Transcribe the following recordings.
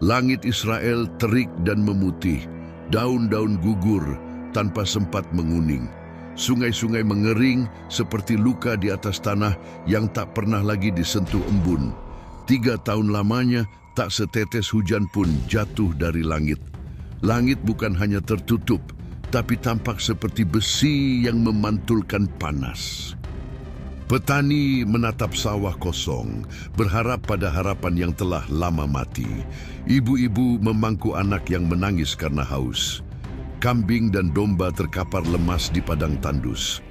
Langit Israel terik dan memutih, daun-daun gugur tanpa sempat menguning. Sungai-sungai mengering seperti luka di atas tanah yang tak pernah lagi disentuh embun. 3 tahun lamanya tak setetes hujan pun jatuh dari langit. Langit bukan hanya tertutup, tapi tampak seperti besi yang memantulkan panas. Petani menatap sawah kosong, berharap pada harapan yang telah lama mati. Ibu-ibu memangku anak yang menangis karena haus. Kambing dan domba terkapar lemas di padang tandus.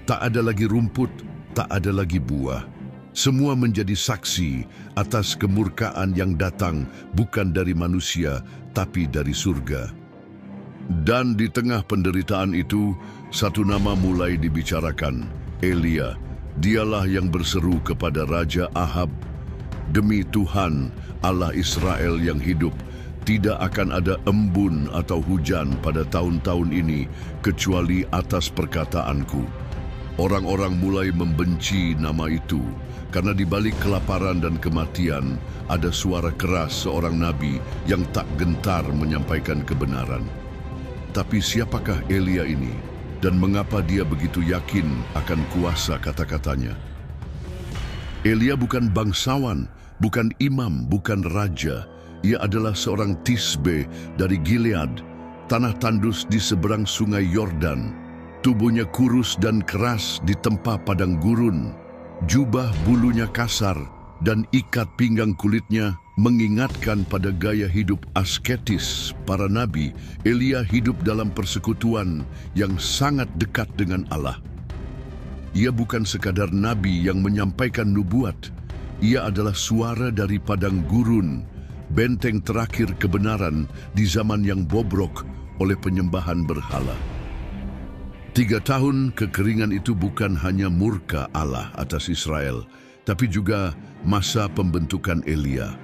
Tak ada lagi rumput, tak ada lagi buah. Semua menjadi saksi atas kemurkaan yang datang bukan dari manusia, tapi dari surga. Dan di tengah penderitaan itu, satu nama mulai dibicarakan, Elia. Dialah yang berseru kepada Raja Ahab, "Demi Tuhan, Allah Israel yang hidup, tidak akan ada embun atau hujan pada tahun-tahun ini, kecuali atas perkataanku." Orang-orang mulai membenci nama itu, karena di balik kelaparan dan kematian, ada suara keras seorang nabi yang tak gentar menyampaikan kebenaran. Tapi siapakah Elia ini? Dan mengapa dia begitu yakin akan kuasa kata-katanya? Elia bukan bangsawan, bukan imam, bukan raja. Ia adalah seorang Tisbe dari Gilead, tanah tandus di seberang sungai Yordan. Tubuhnya kurus dan keras ditempa padang gurun. Jubah bulunya kasar dan ikat pinggang kulitnya mengingatkan pada gaya hidup asketis para nabi. Elia hidup dalam persekutuan yang sangat dekat dengan Allah. Ia bukan sekadar nabi yang menyampaikan nubuat. Ia adalah suara dari padang gurun, benteng terakhir kebenaran di zaman yang bobrok oleh penyembahan berhala. 3 tahun kekeringan itu bukan hanya murka Allah atas Israel, tapi juga masa pembentukan Elia.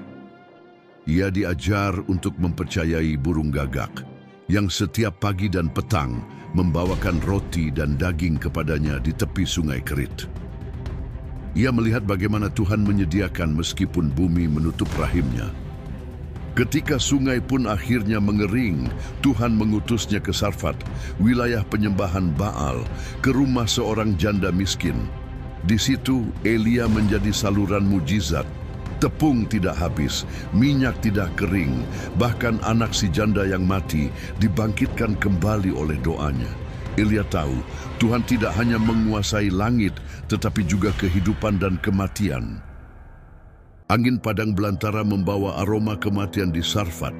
Ia diajar untuk mempercayai burung gagak, yang setiap pagi dan petang membawakan roti dan daging kepadanya di tepi sungai Kerit. Ia melihat bagaimana Tuhan menyediakan meskipun bumi menutup rahimnya. Ketika sungai pun akhirnya mengering, Tuhan mengutusnya ke Sarfat, wilayah penyembahan Baal, ke rumah seorang janda miskin. Di situ Elia menjadi saluran mujizat. Tepung tidak habis, minyak tidak kering, bahkan anak si janda yang mati dibangkitkan kembali oleh doanya. Elia tahu Tuhan tidak hanya menguasai langit, tetapi juga kehidupan dan kematian. Angin padang belantara membawa aroma kematian di Sarfat,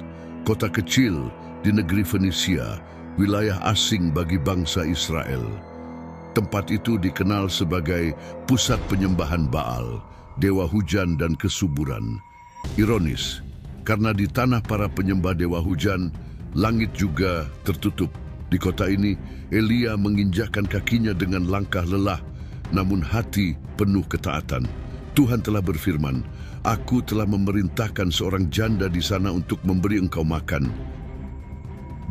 kota kecil di negeri Fenisia, wilayah asing bagi bangsa Israel. Tempat itu dikenal sebagai pusat penyembahan Baal, dewa hujan dan kesuburan. Ironis, karena di tanah para penyembah dewa hujan, langit juga tertutup. Di kota ini, Elia menginjakkan kakinya dengan langkah lelah, namun hati penuh ketaatan. Tuhan telah berfirman, "Aku telah memerintahkan seorang janda di sana untuk memberi engkau makan."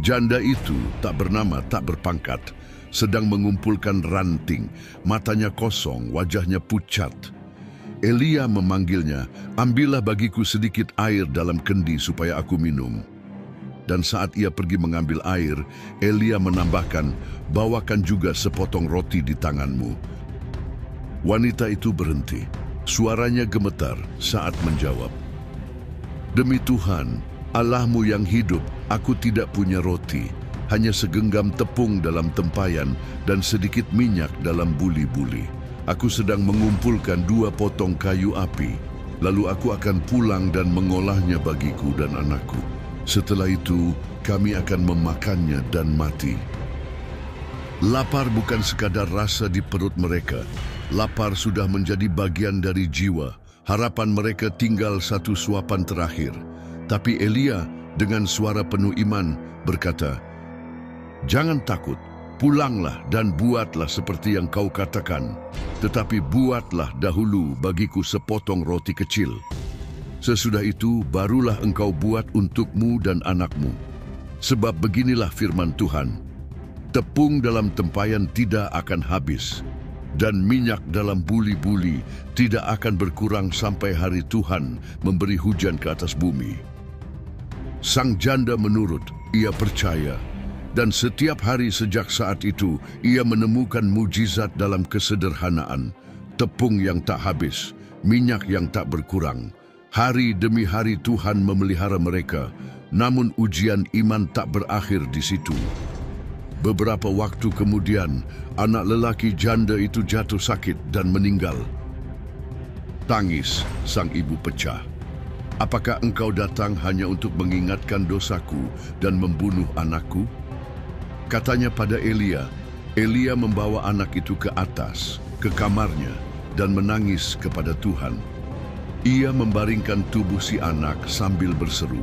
Janda itu tak bernama, tak berpangkat, sedang mengumpulkan ranting, matanya kosong, wajahnya pucat. Elia memanggilnya, "Ambillah bagiku sedikit air dalam kendi supaya aku minum." Dan saat ia pergi mengambil air, Elia menambahkan, "Bawakan juga sepotong roti di tanganmu." Wanita itu berhenti. Suaranya gemetar saat menjawab, "Demi Tuhan, Allahmu yang hidup, aku tidak punya roti, hanya segenggam tepung dalam tempayan dan sedikit minyak dalam buli-buli. Aku sedang mengumpulkan 2 potong kayu api, lalu aku akan pulang dan mengolahnya bagiku dan anakku. Setelah itu, kami akan memakannya dan mati." Lapar bukan sekadar rasa di perut mereka. Lapar sudah menjadi bagian dari jiwa. Harapan mereka tinggal satu suapan terakhir. Tapi Elia dengan suara penuh iman berkata, "Jangan takut. Pulanglah dan buatlah seperti yang kau katakan. Tetapi buatlah dahulu bagiku sepotong roti kecil. Sesudah itu barulah engkau buat untukmu dan anakmu. Sebab beginilah firman Tuhan, tepung dalam tempayan tidak akan habis, dan minyak dalam buli-buli tidak akan berkurang sampai hari Tuhan memberi hujan ke atas bumi." Sang janda menurut, ia percaya. Dan setiap hari sejak saat itu, ia menemukan mujizat dalam kesederhanaan. Tepung yang tak habis, minyak yang tak berkurang. Hari demi hari Tuhan memelihara mereka, namun ujian iman tak berakhir di situ. Beberapa waktu kemudian, anak lelaki janda itu jatuh sakit dan meninggal. Tangis sang ibu pecah. Apakah engkau datang hanya untuk mengingatkan dosaku dan membunuh anakku? Katanya pada Elia. Elia membawa anak itu ke atas, ke kamarnya, dan menangis kepada Tuhan. Ia membaringkan tubuh si anak sambil berseru,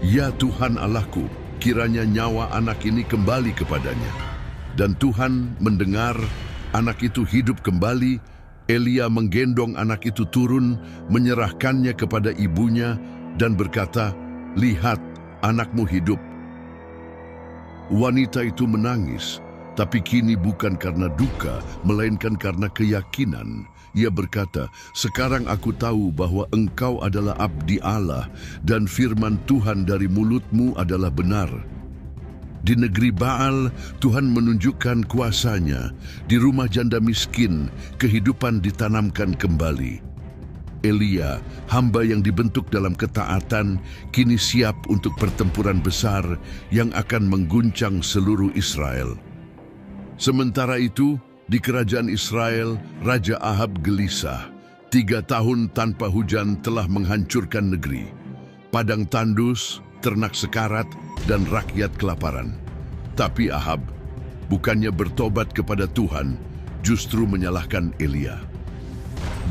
"Ya Tuhan Allahku, kiranya nyawa anak ini kembali kepadanya." Dan Tuhan mendengar anak itu hidup kembali. Elia menggendong anak itu turun, menyerahkannya kepada ibunya, dan berkata, "Lihat, anakmu hidup." Wanita itu menangis, tapi kini bukan karena duka, melainkan karena keyakinan. Ia berkata, "Sekarang aku tahu bahwa engkau adalah abdi Allah, dan firman Tuhan dari mulutmu adalah benar." Di negeri Baal, Tuhan menunjukkan kuasanya. Di rumah janda miskin, kehidupan ditanamkan kembali. Elia, hamba yang dibentuk dalam ketaatan, kini siap untuk pertempuran besar yang akan mengguncang seluruh Israel. Sementara itu, di kerajaan Israel, Raja Ahab gelisah. 3 tahun tanpa hujan telah menghancurkan negeri. Padang tandus, ternak sekarat, dan rakyat kelaparan. Tapi Ahab, bukannya bertobat kepada Tuhan, justru menyalahkan Elia.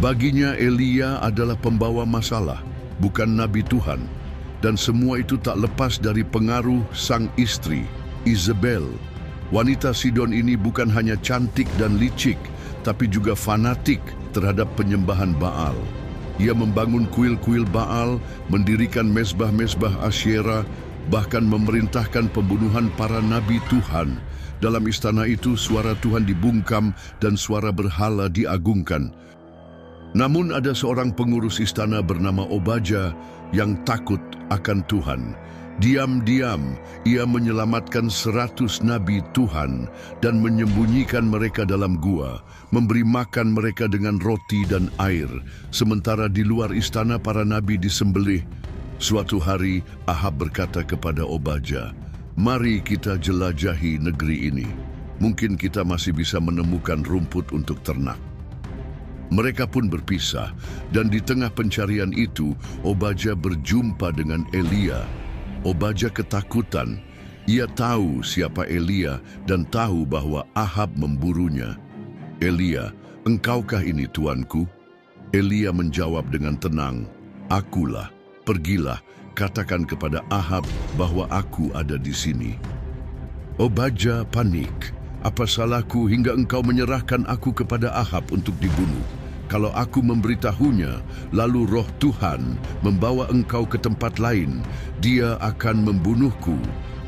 Baginya Elia adalah pembawa masalah, bukan nabi Tuhan. Dan semua itu tak lepas dari pengaruh sang istri, Isabel. Wanita Sidon ini bukan hanya cantik dan licik, tapi juga fanatik terhadap penyembahan Baal. Ia membangun kuil-kuil Baal, mendirikan mezbah-mezbah Asyera, bahkan memerintahkan pembunuhan para nabi Tuhan. Dalam istana itu suara Tuhan dibungkam dan suara berhala diagungkan. Namun ada seorang pengurus istana bernama Obadja yang takut akan Tuhan. Diam-diam ia menyelamatkan 100 nabi Tuhan dan menyembunyikan mereka dalam gua, memberi makan mereka dengan roti dan air, sementara di luar istana para nabi disembelih. Suatu hari Ahab berkata kepada Obadja, "Mari kita jelajahi negeri ini. Mungkin kita masih bisa menemukan rumput untuk ternak." Mereka pun berpisah, dan di tengah pencarian itu, Obadja berjumpa dengan Elia. Obadja ketakutan. Ia tahu siapa Elia dan tahu bahwa Ahab memburunya. "Elia, engkaukah ini tuanku?" Elia menjawab dengan tenang, "Akulah, pergilah, katakan kepada Ahab bahwa aku ada di sini." Obadja panik. "Apa salahku hingga engkau menyerahkan aku kepada Ahab untuk dibunuh? Kalau aku memberitahunya, lalu roh Tuhan membawa engkau ke tempat lain, dia akan membunuhku."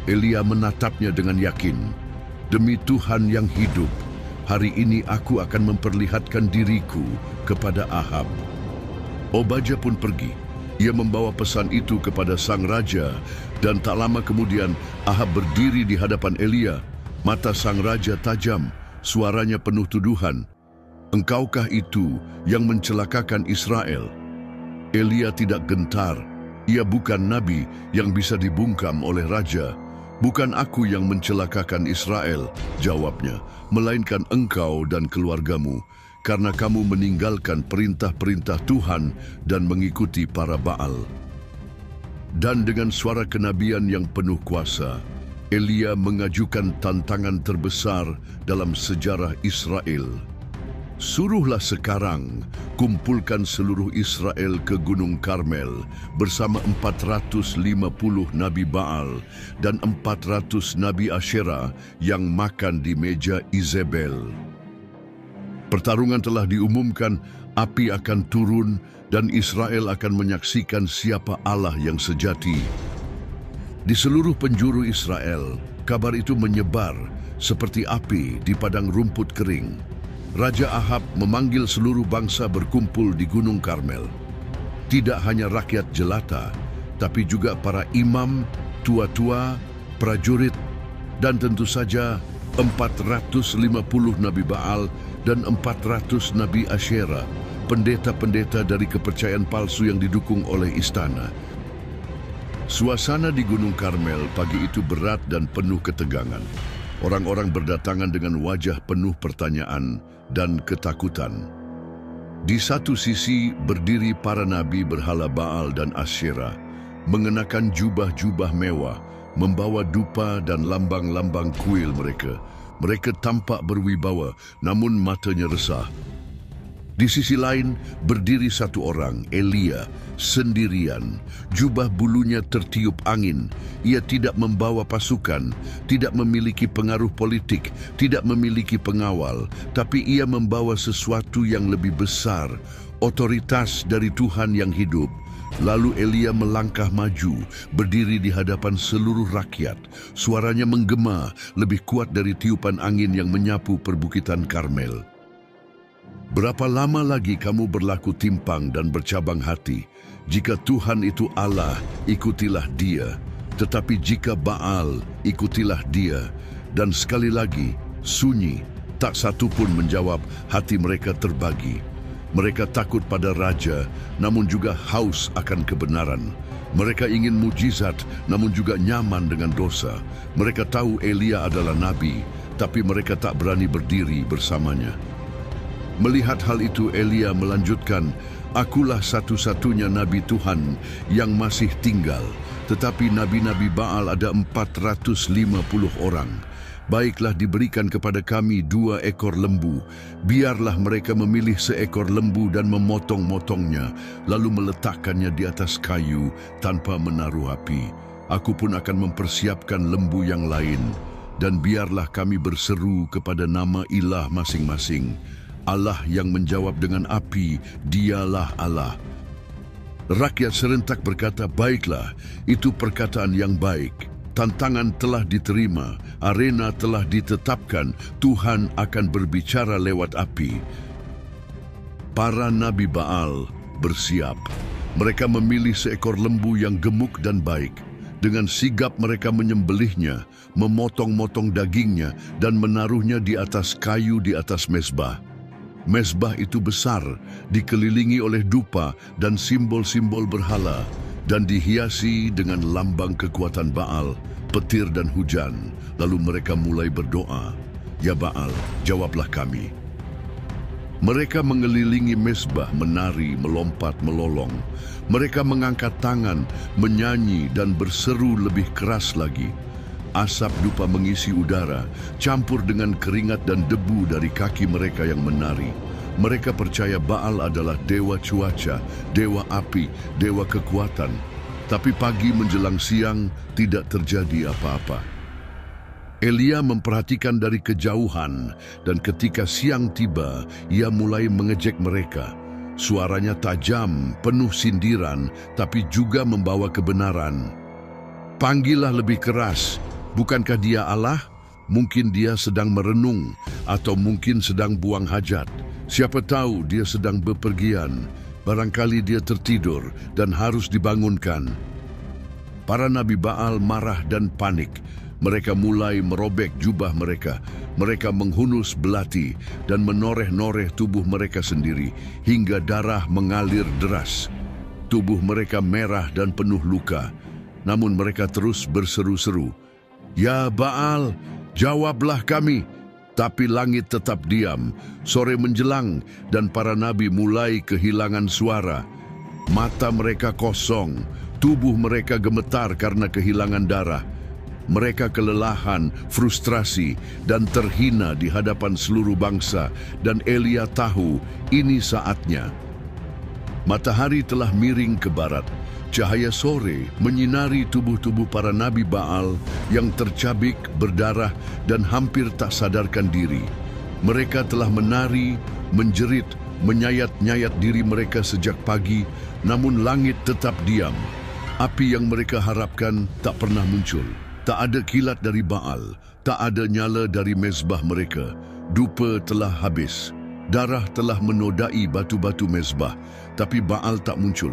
Elia menatapnya dengan yakin. "Demi Tuhan yang hidup, hari ini aku akan memperlihatkan diriku kepada Ahab." Obadja pun pergi. Ia membawa pesan itu kepada sang raja, dan tak lama kemudian Ahab berdiri di hadapan Elia. Mata sang raja tajam, suaranya penuh tuduhan. "Engkaukah itu yang mencelakakan Israel?" Elia tidak gentar. Ia bukan nabi yang bisa dibungkam oleh raja. "Bukan aku yang mencelakakan Israel," jawabnya, "melainkan engkau dan keluargamu, karena kamu meninggalkan perintah-perintah Tuhan dan mengikuti para Baal." Dan dengan suara kenabian yang penuh kuasa, Elia mengajukan tantangan terbesar dalam sejarah Israel. "Suruhlah sekarang, kumpulkan seluruh Israel ke Gunung Karmel bersama 450 Nabi Baal dan 400 Nabi Asyera yang makan di meja Izebel." Pertarungan telah diumumkan, api akan turun dan Israel akan menyaksikan siapa Allah yang sejati. Di seluruh penjuru Israel, kabar itu menyebar seperti api di padang rumput kering. Raja Ahab memanggil seluruh bangsa berkumpul di Gunung Karmel. Tidak hanya rakyat jelata, tapi juga para imam, tua-tua, prajurit, dan tentu saja 450 Nabi Baal dan 400 Nabi Asyera, pendeta-pendeta dari kepercayaan palsu yang didukung oleh istana. Suasana di Gunung Karmel pagi itu berat dan penuh ketegangan. Orang-orang berdatangan dengan wajah penuh pertanyaan dan ketakutan. Di satu sisi berdiri para nabi berhala Baal dan Asyera, mengenakan jubah-jubah mewah, membawa dupa dan lambang-lambang kuil mereka. Mereka tampak berwibawa, namun matanya resah. Di sisi lain, berdiri satu orang, Elia, sendirian. Jubah bulunya tertiup angin. Ia tidak membawa pasukan, tidak memiliki pengaruh politik, tidak memiliki pengawal, tapi ia membawa sesuatu yang lebih besar, otoritas dari Tuhan yang hidup. Lalu Elia melangkah maju, berdiri di hadapan seluruh rakyat. Suaranya menggema, lebih kuat dari tiupan angin yang menyapu perbukitan Karmel. Berapa lama lagi kamu berlaku timpang dan bercabang hati? Jika Tuhan itu Allah, ikutilah Dia. Tetapi jika Baal, ikutilah Dia. Dan sekali lagi, sunyi, tak satu pun menjawab. Hati mereka terbagi. Mereka takut pada raja, namun juga haus akan kebenaran. Mereka ingin mujizat, namun juga nyaman dengan dosa. Mereka tahu Elia adalah nabi, tapi mereka tak berani berdiri bersamanya. Melihat hal itu, Elia melanjutkan, "Akulah satu-satunya nabi Tuhan yang masih tinggal, tetapi nabi-nabi Baal ada 450 orang. Baiklah diberikan kepada kami 2 ekor lembu. Biarlah mereka memilih seekor lembu dan memotong-motongnya, lalu meletakkannya di atas kayu tanpa menaruh api. Aku pun akan mempersiapkan lembu yang lain, dan biarlah kami berseru kepada nama ilah masing-masing. Allah yang menjawab dengan api, Dialah Allah." Rakyat serentak berkata, "Baiklah, itu perkataan yang baik. Tantangan telah diterima, arena telah ditetapkan, Tuhan akan berbicara lewat api." Para Nabi Baal bersiap. Mereka memilih seekor lembu yang gemuk dan baik. Dengan sigap mereka menyembelihnya, memotong-motong dagingnya, dan menaruhnya di atas kayu di atas mezbah. Mezbah itu besar, dikelilingi oleh dupa dan simbol-simbol berhala, dan dihiasi dengan lambang kekuatan Baal, petir dan hujan. Lalu mereka mulai berdoa, "Ya Baal, jawablah kami." Mereka mengelilingi mezbah, menari, melompat, melolong. Mereka mengangkat tangan, menyanyi, dan berseru lebih keras lagi. Asap dupa mengisi udara, campur dengan keringat dan debu dari kaki mereka yang menari. Mereka percaya Baal adalah dewa cuaca, dewa api, dewa kekuatan. Tapi pagi menjelang siang tidak terjadi apa-apa. Elia memperhatikan dari kejauhan, dan ketika siang tiba, ia mulai mengejek mereka. Suaranya tajam, penuh sindiran, tapi juga membawa kebenaran. "Panggillah lebih keras. Bukankah dia Allah? Mungkin dia sedang merenung, atau mungkin sedang buang hajat. Siapa tahu dia sedang bepergian. Barangkali dia tertidur dan harus dibangunkan." Para Nabi Baal marah dan panik. Mereka mulai merobek jubah mereka. Mereka menghunus belati dan menoreh-noreh tubuh mereka sendiri, hingga darah mengalir deras. Tubuh mereka merah dan penuh luka. Namun mereka terus berseru-seru, "Ya Baal, jawablah kami." Tapi langit tetap diam. Sore menjelang dan para nabi mulai kehilangan suara. Mata mereka kosong, tubuh mereka gemetar karena kehilangan darah. Mereka kelelahan, frustrasi, dan terhina di hadapan seluruh bangsa. Dan Elia tahu ini saatnya. Matahari telah miring ke barat. Cahaya sore menyinari tubuh-tubuh para nabi Baal yang tercabik, berdarah, dan hampir tak sadarkan diri. Mereka telah menari, menjerit, menyayat-nyayat diri mereka sejak pagi, namun langit tetap diam. Api yang mereka harapkan tak pernah muncul. Tak ada kilat dari Baal, tak ada nyala dari mezbah mereka. Dupa telah habis. Darah telah menodai batu-batu mezbah, tapi Baal tak muncul.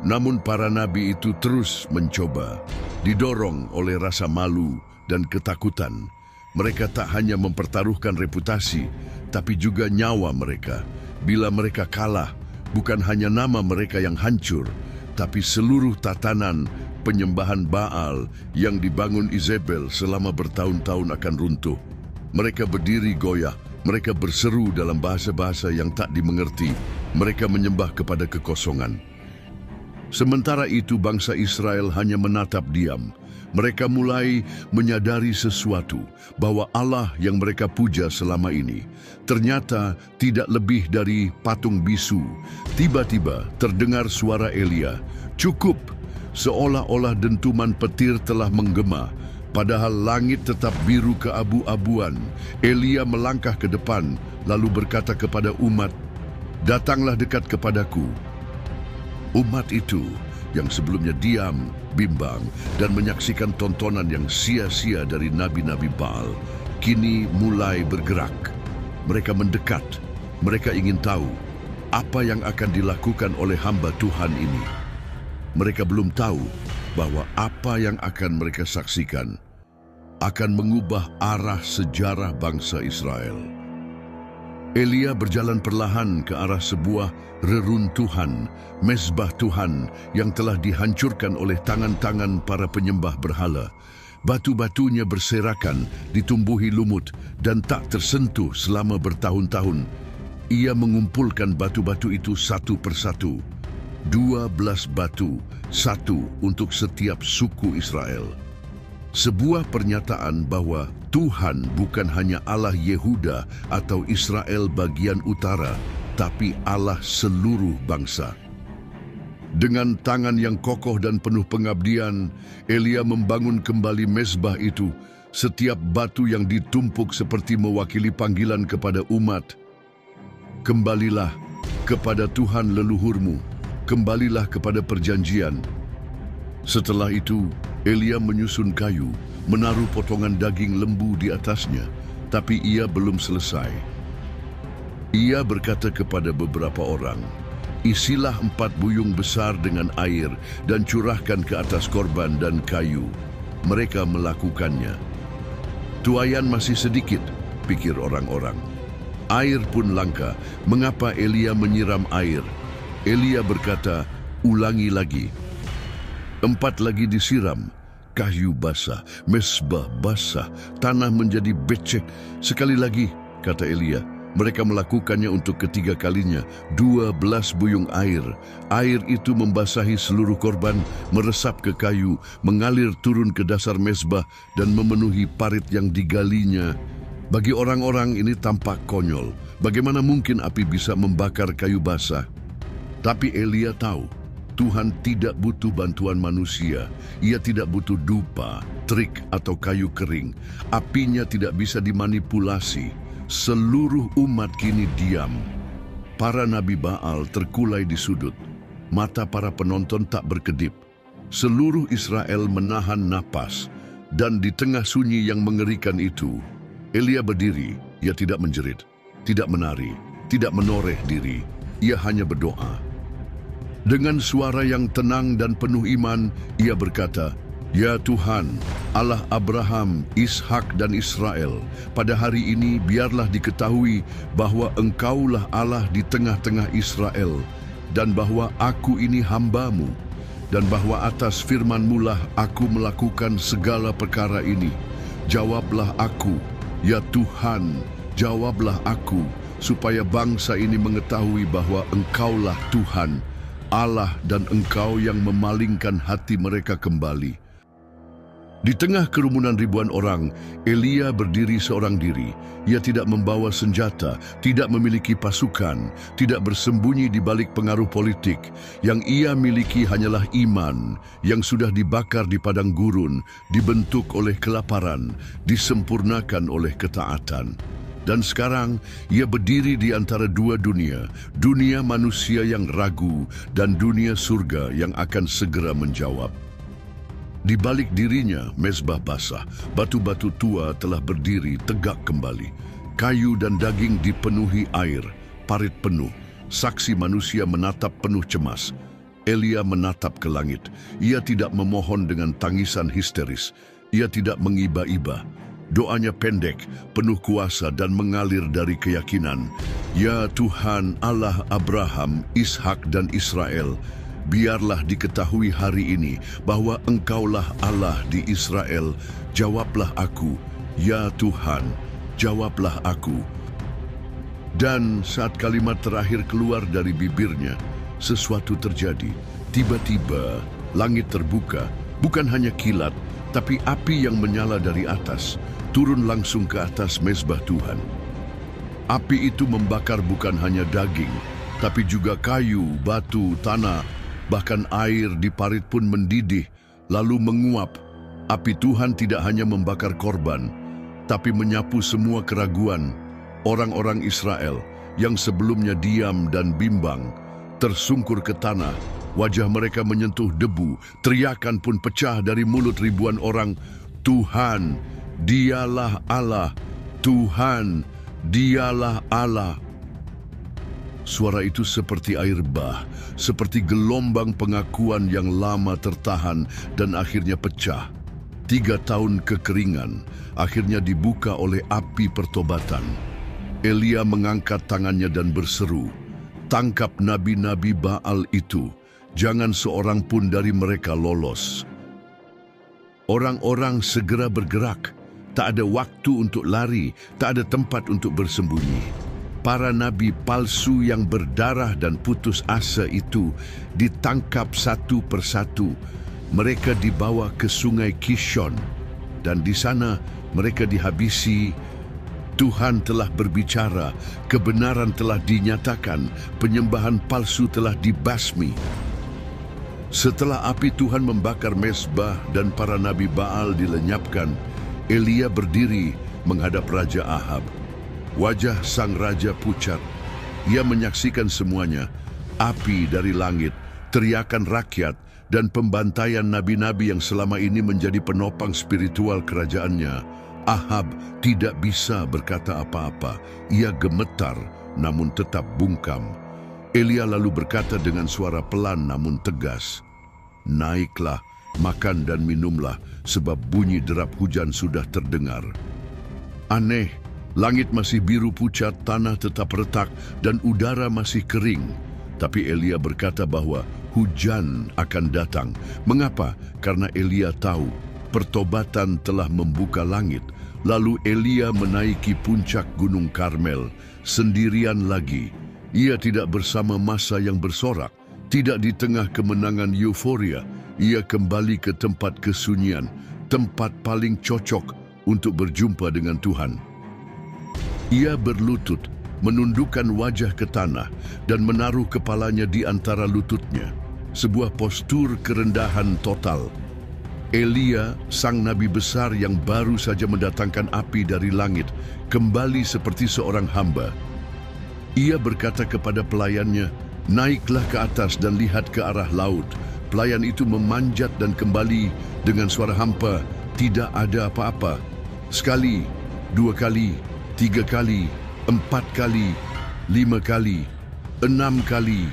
Namun para nabi itu terus mencoba, didorong oleh rasa malu dan ketakutan. Mereka tak hanya mempertaruhkan reputasi, tapi juga nyawa mereka. Bila mereka kalah, bukan hanya nama mereka yang hancur, tapi seluruh tatanan penyembahan Baal yang dibangun Izebel selama bertahun-tahun akan runtuh. Mereka berdiri goyah, mereka berseru dalam bahasa-bahasa yang tak dimengerti. Mereka menyembah kepada kekosongan. Sementara itu bangsa Israel hanya menatap diam. Mereka mulai menyadari sesuatu, bahwa Allah yang mereka puja selama ini ternyata tidak lebih dari patung bisu. Tiba-tiba terdengar suara Elia, "Cukup!" Seolah-olah dentuman petir telah menggema, padahal langit tetap biru keabu-abuan. Elia melangkah ke depan, lalu berkata kepada umat, "Datanglah dekat kepadaku." Umat itu yang sebelumnya diam, bimbang, dan menyaksikan tontonan yang sia-sia dari nabi-nabi Baal, kini mulai bergerak. Mereka mendekat, mereka ingin tahu apa yang akan dilakukan oleh hamba Tuhan ini. Mereka belum tahu bahwa apa yang akan mereka saksikan akan mengubah arah sejarah bangsa Israel. Elia berjalan perlahan ke arah sebuah reruntuhan, mezbah Tuhan yang telah dihancurkan oleh tangan-tangan para penyembah berhala. Batu-batunya berserakan, ditumbuhi lumut dan tak tersentuh selama bertahun-tahun. Ia mengumpulkan batu-batu itu satu persatu. 12 batu, satu untuk setiap suku Israel. Sebuah pernyataan bahwa Tuhan bukan hanya Allah Yehuda atau Israel bagian utara, tapi Allah seluruh bangsa. Dengan tangan yang kokoh dan penuh pengabdian, Elia membangun kembali mezbah itu. Setiap batu yang ditumpuk seperti mewakili panggilan kepada umat. Kembalilah kepada Tuhan leluhurmu, kembalilah kepada perjanjian. Setelah itu, Elia menyusun kayu, menaruh potongan daging lembu di atasnya, tapi ia belum selesai. Ia berkata kepada beberapa orang, "Isilah 4 buyung besar dengan air dan curahkan ke atas korban dan kayu." Mereka melakukannya. Tuaian masih sedikit, pikir orang-orang. Air pun langka. Mengapa Elia menyiram air? Elia berkata, "Ulangi lagi." 4 lagi disiram. Kayu basah, mezbah basah, tanah menjadi becek. Sekali lagi, kata Elia. Mereka melakukannya untuk ketiga kalinya. 12 buyung air. Air itu membasahi seluruh korban, meresap ke kayu, mengalir turun ke dasar mezbah, dan memenuhi parit yang digalinya. Bagi orang-orang ini tampak konyol. Bagaimana mungkin api bisa membakar kayu basah? Tapi Elia tahu, Tuhan tidak butuh bantuan manusia. Ia tidak butuh dupa, trik, atau kayu kering. Apinya tidak bisa dimanipulasi. Seluruh umat kini diam. Para nabi Baal terkulai di sudut. Mata para penonton tak berkedip. Seluruh Israel menahan napas. Dan di tengah sunyi yang mengerikan itu, Elia berdiri. Ia tidak menjerit, tidak menari, tidak menoreh diri. Ia hanya berdoa. Dengan suara yang tenang dan penuh iman, ia berkata, "Ya Tuhan, Allah Abraham, Ishak dan Israel, pada hari ini biarlah diketahui bahwa Engkaulah Allah di tengah-tengah Israel, dan bahwa aku ini hamba-Mu, dan bahwa atas firman-Mu lah aku melakukan segala perkara ini. Jawablah aku, ya Tuhan, jawablah aku, supaya bangsa ini mengetahui bahwa Engkaulah Tuhan, Allah, dan Engkau yang memalingkan hati mereka kembali." Di tengah kerumunan ribuan orang, Elia berdiri seorang diri. Ia tidak membawa senjata, tidak memiliki pasukan, tidak bersembunyi di balik pengaruh politik. Yang ia miliki hanyalah iman yang sudah dibakar di padang gurun, dibentuk oleh kelaparan, disempurnakan oleh ketaatan. Dan sekarang ia berdiri di antara dua dunia, dunia manusia yang ragu dan dunia surga yang akan segera menjawab. Di balik dirinya, mezbah basah, batu-batu tua telah berdiri tegak kembali. Kayu dan daging dipenuhi air, parit penuh. Saksi manusia menatap penuh cemas. Elia menatap ke langit. Ia tidak memohon dengan tangisan histeris. Ia tidak mengiba-iba. Doanya pendek, penuh kuasa dan mengalir dari keyakinan. Ya Tuhan Allah Abraham, Ishak dan Israel, biarlah diketahui hari ini bahwa Engkaulah Allah di Israel. Jawablah aku, ya Tuhan, jawablah aku. Dan saat kalimat terakhir keluar dari bibirnya, sesuatu terjadi. Tiba-tiba langit terbuka, bukan hanya kilat, tapi api yang menyala dari atas, turun langsung ke atas mezbah Tuhan. Api itu membakar bukan hanya daging, tapi juga kayu, batu, tanah, bahkan air di parit pun mendidih, lalu menguap. Api Tuhan tidak hanya membakar korban, tapi menyapu semua keraguan. Orang-orang Israel yang sebelumnya diam dan bimbang, tersungkur ke tanah, wajah mereka menyentuh debu, teriakan pun pecah dari mulut ribuan orang, Tuhan, Dialah Allah, Tuhan, Dialah Allah. Suara itu seperti air bah, seperti gelombang pengakuan yang lama tertahan dan akhirnya pecah. 3 tahun kekeringan akhirnya dibuka oleh api pertobatan. Elia mengangkat tangannya dan berseru, "Tangkap nabi-nabi Baal itu, jangan seorang pun dari mereka lolos." Orang-orang segera bergerak, tak ada waktu untuk lari, tak ada tempat untuk bersembunyi. Para nabi palsu yang berdarah dan putus asa itu ditangkap satu persatu. Mereka dibawa ke sungai Kishon, dan di sana mereka dihabisi. Tuhan telah berbicara, kebenaran telah dinyatakan, penyembahan palsu telah dibasmi. Setelah api Tuhan membakar mezbah dan para nabi Baal dilenyapkan, Elia berdiri menghadap Raja Ahab. Wajah sang raja pucat. Ia menyaksikan semuanya, api dari langit, teriakan rakyat, dan pembantaian nabi-nabi yang selama ini menjadi penopang spiritual kerajaannya. Ahab tidak bisa berkata apa-apa. Ia gemetar namun tetap bungkam. Elia lalu berkata dengan suara pelan namun tegas, "Naiklah, makan dan minumlah, sebab bunyi derap hujan sudah terdengar." Aneh, langit masih biru pucat, tanah tetap retak, dan udara masih kering. Tapi Elia berkata bahwa hujan akan datang. Mengapa? Karena Elia tahu pertobatan telah membuka langit. Lalu Elia menaiki puncak Gunung Karmel sendirian lagi. Ia tidak bersama massa yang bersorak, tidak di tengah kemenangan euforia. Ia kembali ke tempat kesunyian, tempat paling cocok untuk berjumpa dengan Tuhan. Ia berlutut, menundukkan wajah ke tanah, dan menaruh kepalanya di antara lututnya. Sebuah postur kerendahan total. Elia, sang nabi besar yang baru saja mendatangkan api dari langit, kembali seperti seorang hamba. Ia berkata kepada pelayannya, "Naiklah ke atas dan lihat ke arah laut." Pelayan itu memanjat dan kembali dengan suara hampa, "Tidak ada apa-apa." Sekali, 2 kali, 3 kali, 4 kali, 5 kali, 6 kali.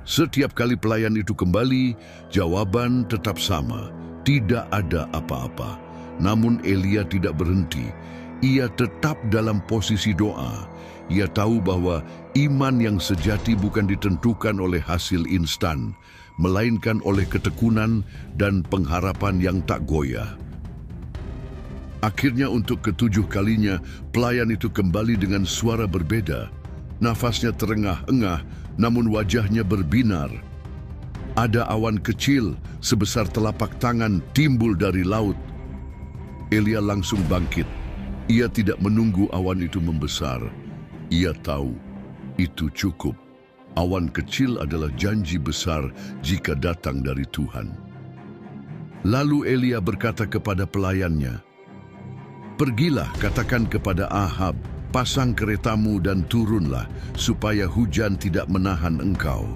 Setiap kali pelayan itu kembali, jawaban tetap sama, tidak ada apa-apa. Namun Elia tidak berhenti. Ia tetap dalam posisi doa. Ia tahu bahwa iman yang sejati bukan ditentukan oleh hasil instan, melainkan oleh ketekunan dan pengharapan yang tak goyah. Akhirnya untuk ke-7 kalinya, pelayan itu kembali dengan suara berbeda. Nafasnya terengah-engah, namun wajahnya berbinar. Ada awan kecil sebesar telapak tangan timbul dari laut. Elia langsung bangkit. Ia tidak menunggu awan itu membesar. Ia tahu itu cukup. Awan kecil adalah janji besar jika datang dari Tuhan. Lalu Elia berkata kepada pelayannya, "Pergilah, katakan kepada Ahab, pasang keretamu dan turunlah, supaya hujan tidak menahan engkau."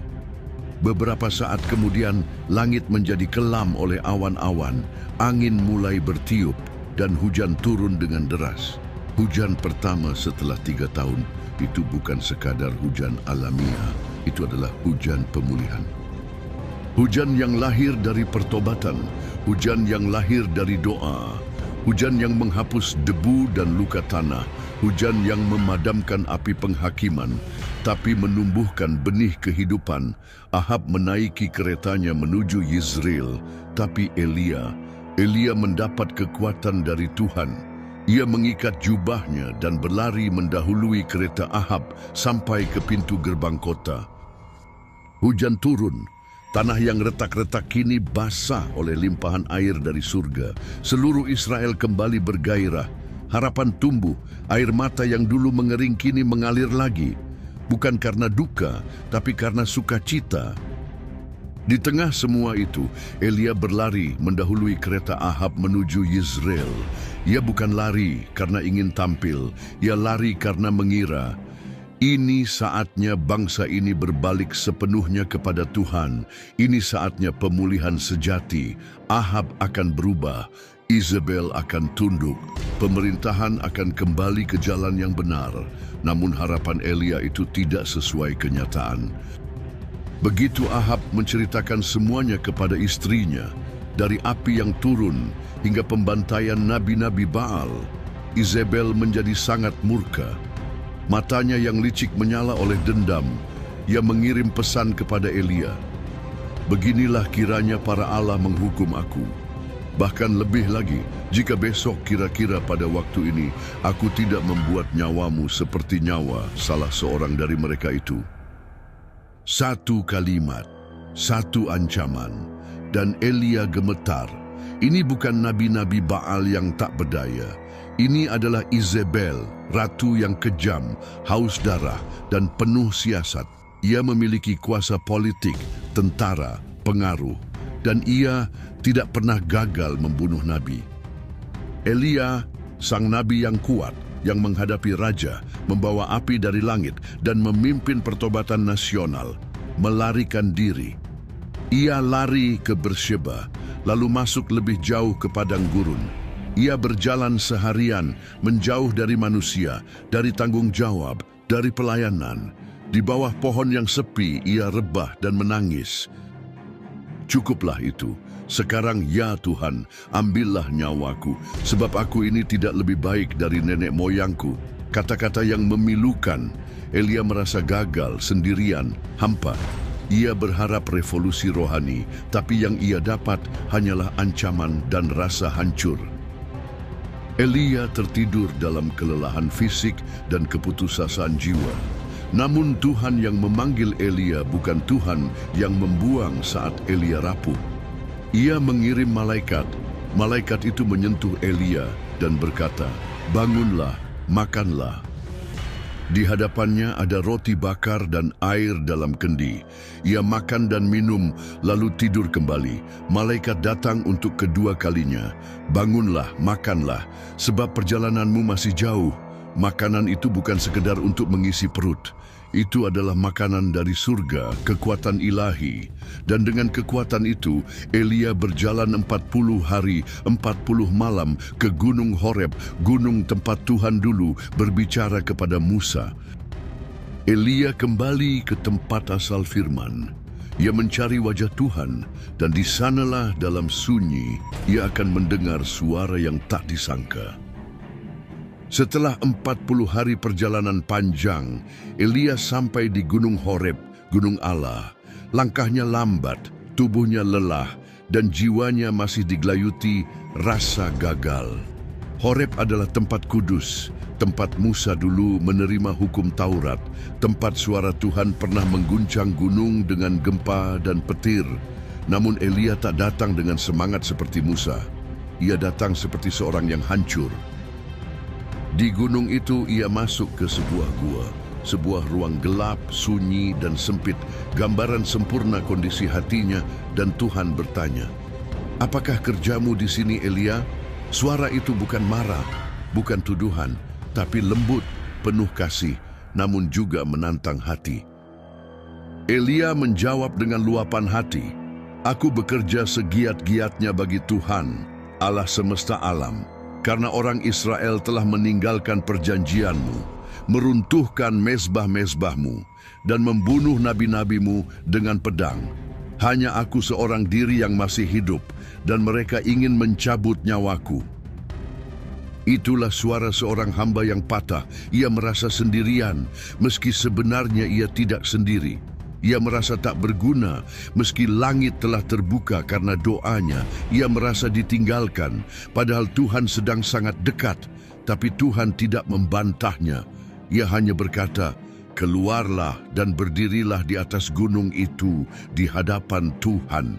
Beberapa saat kemudian, langit menjadi kelam oleh awan-awan, angin mulai bertiup, dan hujan turun dengan deras. Hujan pertama setelah 3 tahun itu bukan sekadar hujan alamiah, itu adalah hujan pemulihan. Hujan yang lahir dari pertobatan, hujan yang lahir dari doa, hujan yang menghapus debu dan luka tanah, hujan yang memadamkan api penghakiman, tapi menumbuhkan benih kehidupan. Ahab menaiki keretanya menuju Yizreel, tapi Elia mendapat kekuatan dari Tuhan. Ia mengikat jubahnya dan berlari mendahului kereta Ahab sampai ke pintu gerbang kota. Hujan turun. Tanah yang retak-retak kini basah oleh limpahan air dari surga. Seluruh Israel kembali bergairah. Harapan tumbuh, air mata yang dulu mengering kini mengalir lagi. Bukan karena duka, tapi karena sukacita. Di tengah semua itu, Elia berlari mendahului kereta Ahab menuju Yizreel. Ia bukan lari karena ingin tampil, ia lari karena mengira, ini saatnya bangsa ini berbalik sepenuhnya kepada Tuhan. Ini saatnya pemulihan sejati. Ahab akan berubah. Isabel akan tunduk. Pemerintahan akan kembali ke jalan yang benar. Namun harapan Elia itu tidak sesuai kenyataan. Begitu Ahab menceritakan semuanya kepada istrinya, dari api yang turun hingga pembantaian nabi-nabi Baal, Isabel menjadi sangat murka. Matanya yang licik menyala oleh dendam. Ia mengirim pesan kepada Elia. Beginilah kiranya para Allah menghukum aku. Bahkan lebih lagi, jika besok kira-kira pada waktu ini, aku tidak membuat nyawamu seperti nyawa salah seorang dari mereka itu. Satu kalimat, satu ancaman, dan Elia gemetar. Ini bukan nabi-nabi Baal yang tak berdaya. Ini adalah Isabel, ratu yang kejam, haus darah, dan penuh siasat. Ia memiliki kuasa politik, tentara, pengaruh, dan ia tidak pernah gagal membunuh nabi. Elia, sang nabi yang kuat, yang menghadapi raja, membawa api dari langit, dan memimpin pertobatan nasional, melarikan diri. Ia lari ke Bersheba, lalu masuk lebih jauh ke padang gurun. Ia berjalan seharian, menjauh dari manusia, dari tanggung jawab, dari pelayanan. Di bawah pohon yang sepi, ia rebah dan menangis. Cukuplah itu. Sekarang ya Tuhan, ambillah nyawaku, sebab aku ini tidak lebih baik dari nenek moyangku. Kata-kata yang memilukan. Elia merasa gagal, sendirian, hampa. Ia berharap revolusi rohani, tapi yang ia dapat hanyalah ancaman dan rasa hancur. Elia tertidur dalam kelelahan fisik dan keputusasaan jiwa. Namun Tuhan yang memanggil Elia bukan Tuhan yang membuang saat Elia rapuh. Ia mengirim malaikat. Malaikat itu menyentuh Elia dan berkata, "Bangunlah, makanlah." Di hadapannya ada roti bakar dan air dalam kendi. Ia makan dan minum, lalu tidur kembali. Malaikat datang untuk kedua kalinya. "Bangunlah, makanlah, sebab perjalananmu masih jauh." Makanan itu bukan sekedar untuk mengisi perut. Itu adalah makanan dari surga, kekuatan ilahi. Dan dengan kekuatan itu, Elia berjalan 40 hari, 40 malam ke Gunung Horeb, gunung tempat Tuhan dulu berbicara kepada Musa. Elia kembali ke tempat asal firman. Ia mencari wajah Tuhan, dan di sanalah dalam sunyi, ia akan mendengar suara yang tak disangka. Setelah 40 hari perjalanan panjang, Elia sampai di Gunung Horeb, Gunung Allah. Langkahnya lambat, tubuhnya lelah, dan jiwanya masih digelayuti rasa gagal. Horeb adalah tempat kudus, tempat Musa dulu menerima hukum Taurat, tempat suara Tuhan pernah mengguncang gunung dengan gempa dan petir. Namun Elia tak datang dengan semangat seperti Musa. Ia datang seperti seorang yang hancur. Di gunung itu ia masuk ke sebuah gua, sebuah ruang gelap, sunyi dan sempit, gambaran sempurna kondisi hatinya, dan Tuhan bertanya, "Apakah kerjamu di sini, Elia?" Suara itu bukan marah, bukan tuduhan, tapi lembut, penuh kasih, namun juga menantang hati. Elia menjawab dengan luapan hati, "Aku bekerja segiat-giatnya bagi Tuhan, Allah semesta alam. Karena orang Israel telah meninggalkan perjanjianmu, meruntuhkan mezbah-mezbahmu, dan membunuh nabi-nabimu dengan pedang. Hanya aku seorang diri yang masih hidup, dan mereka ingin mencabut nyawaku." Itulah suara seorang hamba yang patah. Ia merasa sendirian, meski sebenarnya ia tidak sendiri. Ia merasa tak berguna, meski langit telah terbuka karena doanya. Ia merasa ditinggalkan, padahal Tuhan sedang sangat dekat. Tapi Tuhan tidak membantahnya. Ia hanya berkata, "Keluarlah dan berdirilah di atas gunung itu di hadapan Tuhan."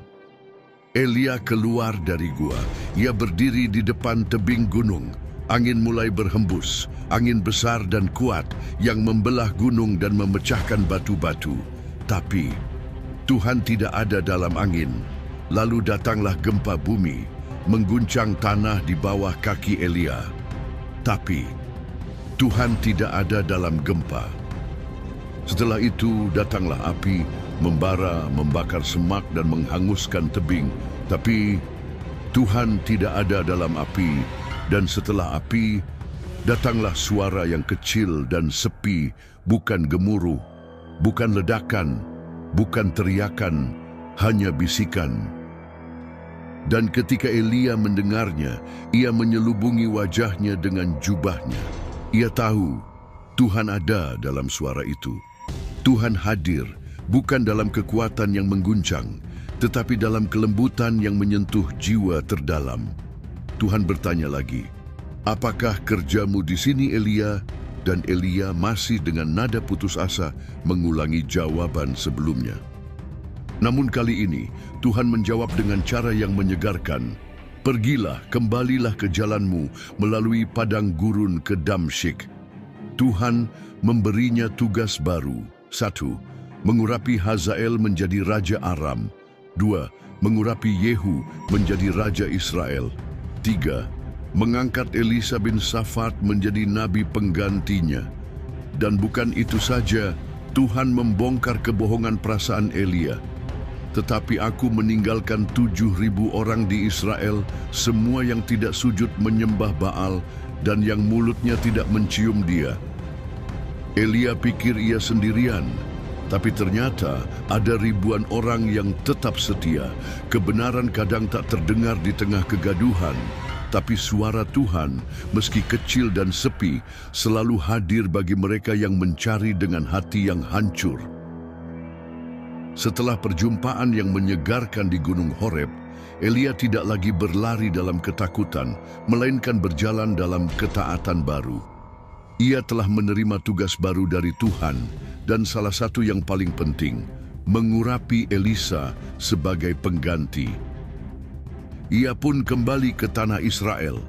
Elia keluar dari gua. Ia berdiri di depan tebing gunung. Angin mulai berhembus, angin besar dan kuat yang membelah gunung dan memecahkan batu-batu. Tapi Tuhan tidak ada dalam angin. Lalu datanglah gempa bumi, mengguncang tanah di bawah kaki Elia. Tapi Tuhan tidak ada dalam gempa. Setelah itu datanglah api, membara, membakar semak dan menghanguskan tebing. Tapi Tuhan tidak ada dalam api. Dan setelah api, datanglah suara yang kecil dan sepi, bukan gemuruh, bukan ledakan, bukan teriakan, hanya bisikan. Dan ketika Elia mendengarnya, ia menyelubungi wajahnya dengan jubahnya. Ia tahu Tuhan ada dalam suara itu. Tuhan hadir, bukan dalam kekuatan yang mengguncang, tetapi dalam kelembutan yang menyentuh jiwa terdalam. Tuhan bertanya lagi, "Apakah kerjamu di sini, Elia?" Dan Elia masih dengan nada putus asa mengulangi jawaban sebelumnya. Namun kali ini, Tuhan menjawab dengan cara yang menyegarkan. "Pergilah, kembalilah ke jalanmu melalui padang gurun ke Damsyik." Tuhan memberinya tugas baru. 1. Mengurapi Hazael menjadi Raja Aram. 2. Mengurapi Yehu menjadi Raja Israel. 3. Mengangkat Elisa bin Safat menjadi nabi penggantinya. Dan bukan itu saja, Tuhan membongkar kebohongan perasaan Elia. "Tetapi aku meninggalkan 7.000 orang di Israel, semua yang tidak sujud menyembah Baal, dan yang mulutnya tidak mencium dia." Elia pikir ia sendirian, tapi ternyata ada ribuan orang yang tetap setia. Kebenaran kadang tak terdengar di tengah kegaduhan, tapi suara Tuhan, meski kecil dan sepi, selalu hadir bagi mereka yang mencari dengan hati yang hancur. Setelah perjumpaan yang menyegarkan di Gunung Horeb, Elia tidak lagi berlari dalam ketakutan, melainkan berjalan dalam ketaatan baru. Ia telah menerima tugas baru dari Tuhan, dan salah satu yang paling penting, mengurapi Elisa sebagai pengganti. Ia pun kembali ke tanah Israel.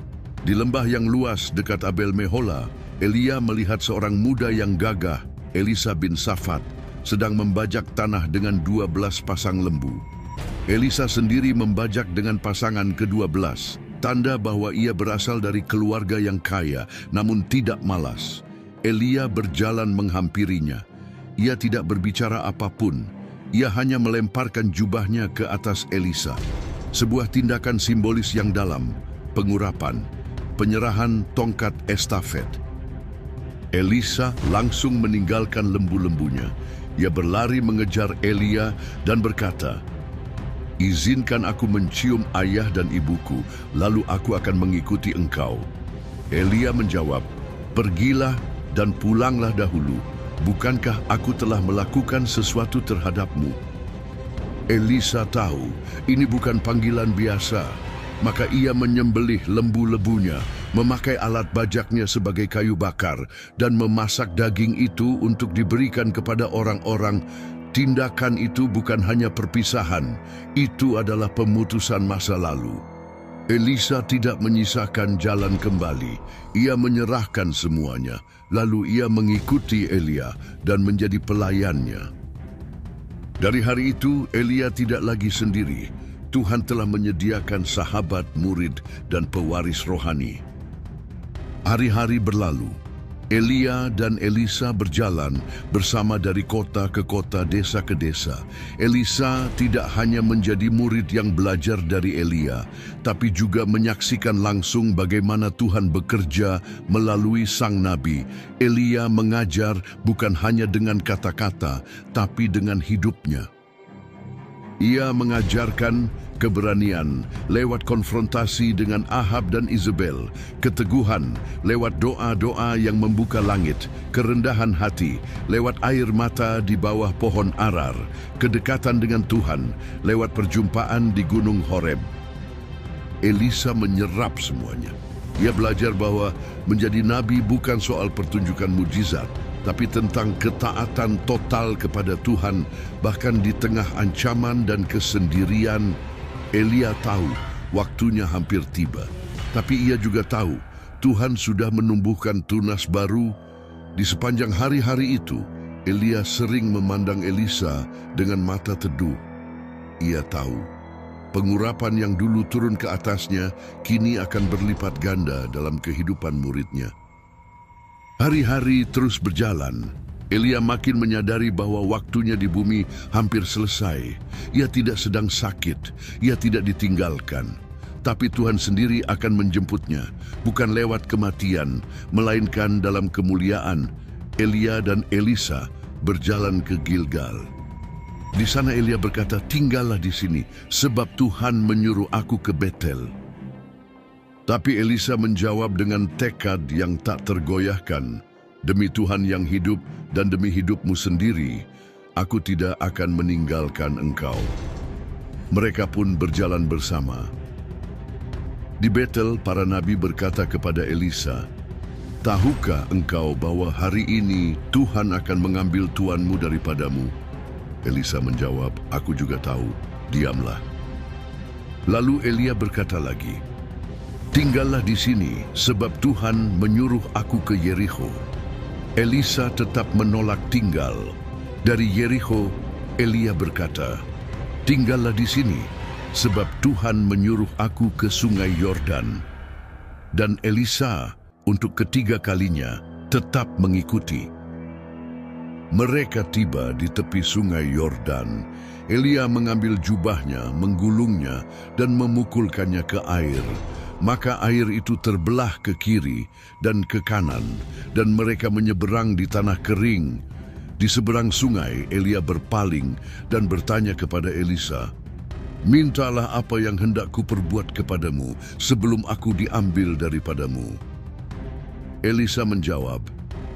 Di lembah yang luas dekat Abel Mehola, Elia melihat seorang muda yang gagah, Elisa bin Safat, sedang membajak tanah dengan 12 pasang lembu. Elisa sendiri membajak dengan pasangan ke-12, tanda bahwa ia berasal dari keluarga yang kaya, namun tidak malas. Elia berjalan menghampirinya. Ia tidak berbicara apapun. Ia hanya melemparkan jubahnya ke atas Elisa. Sebuah tindakan simbolis yang dalam, pengurapan, penyerahan tongkat estafet. Elisa langsung meninggalkan lembu-lembunya. Ia berlari mengejar Elia dan berkata, "Izinkan aku mencium ayah dan ibuku, lalu aku akan mengikuti engkau." Elia menjawab, "Pergilah dan pulanglah dahulu. Bukankah aku telah melakukan sesuatu terhadapmu?" Elisa tahu ini bukan panggilan biasa, maka ia menyembelih lembu-lembunya, memakai alat bajaknya sebagai kayu bakar, dan memasak daging itu untuk diberikan kepada orang-orang. Tindakan itu bukan hanya perpisahan, itu adalah pemutusan masa lalu. Elisa tidak menyisakan jalan kembali. Ia menyerahkan semuanya, lalu ia mengikuti Elia dan menjadi pelayannya. Dari hari itu, Elia tidak lagi sendiri. Tuhan telah menyediakan sahabat, murid, dan pewaris rohani. Hari-hari berlalu. Elia dan Elisa berjalan bersama dari kota ke kota, desa ke desa. Elisa tidak hanya menjadi murid yang belajar dari Elia, tapi juga menyaksikan langsung bagaimana Tuhan bekerja melalui sang nabi. Elia mengajar bukan hanya dengan kata-kata, tapi dengan hidupnya. Ia mengajarkan keberanian lewat konfrontasi dengan Ahab dan Izebel, keteguhan lewat doa-doa yang membuka langit, kerendahan hati lewat air mata di bawah pohon arar, kedekatan dengan Tuhan lewat perjumpaan di Gunung Horeb. Elisa menyerap semuanya. Ia belajar bahwa menjadi nabi bukan soal pertunjukan mujizat, tapi tentang ketaatan total kepada Tuhan. Bahkan di tengah ancaman dan kesendirian, Elia tahu waktunya hampir tiba. Tapi ia juga tahu Tuhan sudah menumbuhkan tunas baru. Di sepanjang hari-hari itu, Elia sering memandang Elisa dengan mata teduh. Ia tahu pengurapan yang dulu turun ke atasnya kini akan berlipat ganda dalam kehidupan muridnya. Hari-hari terus berjalan. Elia makin menyadari bahwa waktunya di bumi hampir selesai. Ia tidak sedang sakit, ia tidak ditinggalkan. Tapi Tuhan sendiri akan menjemputnya, bukan lewat kematian, melainkan dalam kemuliaan. Elia dan Elisa berjalan ke Gilgal. Di sana Elia berkata, "Tinggallah di sini, sebab Tuhan menyuruh aku ke Betel." Tapi Elisa menjawab dengan tekad yang tak tergoyahkan, "Demi Tuhan yang hidup dan demi hidupmu sendiri, aku tidak akan meninggalkan engkau." Mereka pun berjalan bersama. Di Betel, para nabi berkata kepada Elisa, "Tahukah engkau bahwa hari ini Tuhan akan mengambil tuanmu daripadamu?" Elisa menjawab, "Aku juga tahu, diamlah." Lalu Elia berkata lagi, "Tinggallah di sini, sebab Tuhan menyuruh aku ke Yerikho." Elisa tetap menolak tinggal. Dari Yerikho, Elia berkata, "Tinggallah di sini, sebab Tuhan menyuruh aku ke sungai Yordan." Dan Elisa untuk ketiga kalinya tetap mengikuti. Mereka tiba di tepi sungai Yordan. Elia mengambil jubahnya, menggulungnya, dan memukulkannya ke air. Maka air itu terbelah ke kiri dan ke kanan, dan mereka menyeberang di tanah kering. Di seberang sungai, Elia berpaling dan bertanya kepada Elisa, "Mintalah apa yang hendak kuperbuat kepadamu sebelum aku diambil daripadamu." Elisa menjawab,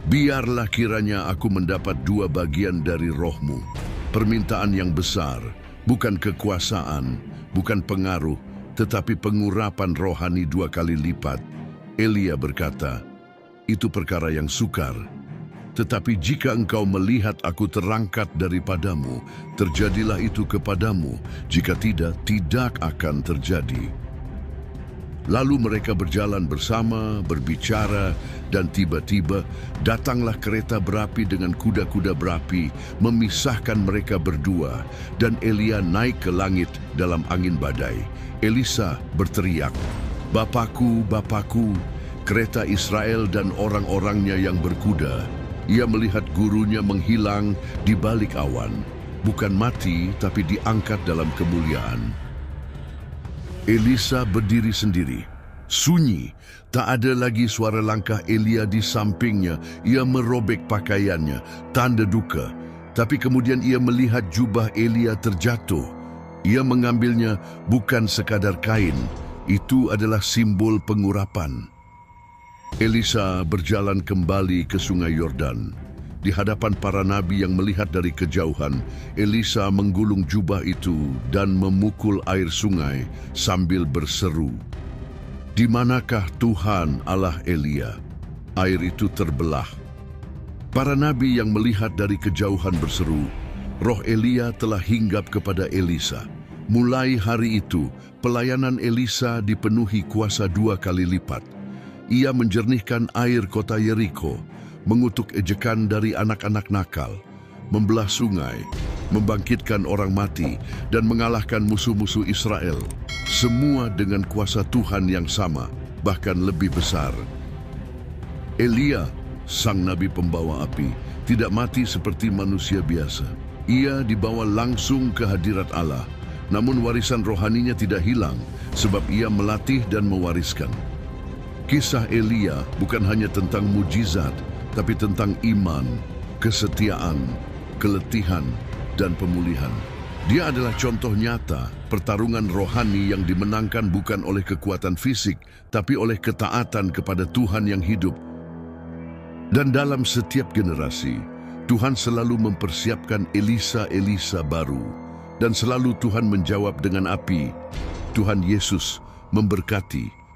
"Biarlah kiranya aku mendapat 2 bagian dari rohmu, permintaan yang besar, bukan kekuasaan, bukan pengaruh, tetapi pengurapan rohani 2 kali lipat." Elia berkata, "Itu perkara yang sukar. Tetapi jika engkau melihat aku terangkat daripadamu, terjadilah itu kepadamu. Jika tidak, tidak akan terjadi." Lalu mereka berjalan bersama, berbicara, dan tiba-tiba datanglah kereta berapi dengan kuda-kuda berapi, memisahkan mereka berdua, dan Elia naik ke langit dalam angin badai. Elisa berteriak, "Bapakku, Bapakku, kereta Israel dan orang-orangnya yang berkuda." Ia melihat gurunya menghilang di balik awan, bukan mati tapi diangkat dalam kemuliaan. Elisa berdiri sendiri, sunyi, tak ada lagi suara langkah Elia di sampingnya. Ia merobek pakaiannya, tanda duka. Tapi kemudian ia melihat jubah Elia terjatuh. Ia mengambilnya bukan sekadar kain, itu adalah simbol pengurapan. Elisa berjalan kembali ke sungai Yordan. Di hadapan para nabi yang melihat dari kejauhan, Elisa menggulung jubah itu dan memukul air sungai sambil berseru, "Di manakah Tuhan Allah Elia?" Air itu terbelah. Para nabi yang melihat dari kejauhan berseru, "Roh Elia telah hinggap kepada Elisa." Mulai hari itu, pelayanan Elisa dipenuhi kuasa 2 kali lipat. Ia menjernihkan air kota Yerikho, mengutuk ejekan dari anak-anak nakal, membelah sungai, membangkitkan orang mati, dan mengalahkan musuh-musuh Israel. Semua dengan kuasa Tuhan yang sama, bahkan lebih besar. Elia, sang nabi pembawa api, tidak mati seperti manusia biasa. Ia dibawa langsung ke hadirat Allah, namun warisan rohaninya tidak hilang, sebab ia melatih dan mewariskan. Kisah Elia bukan hanya tentang mujizat, tapi tentang iman, kesetiaan, keletihan, dan pemulihan. Dia adalah contoh nyata pertarungan rohani yang dimenangkan bukan oleh kekuatan fisik, tapi oleh ketaatan kepada Tuhan yang hidup. Dan dalam setiap generasi, Tuhan selalu mempersiapkan Elisa baru, dan selalu Tuhan menjawab dengan api. Tuhan Yesus memberkati.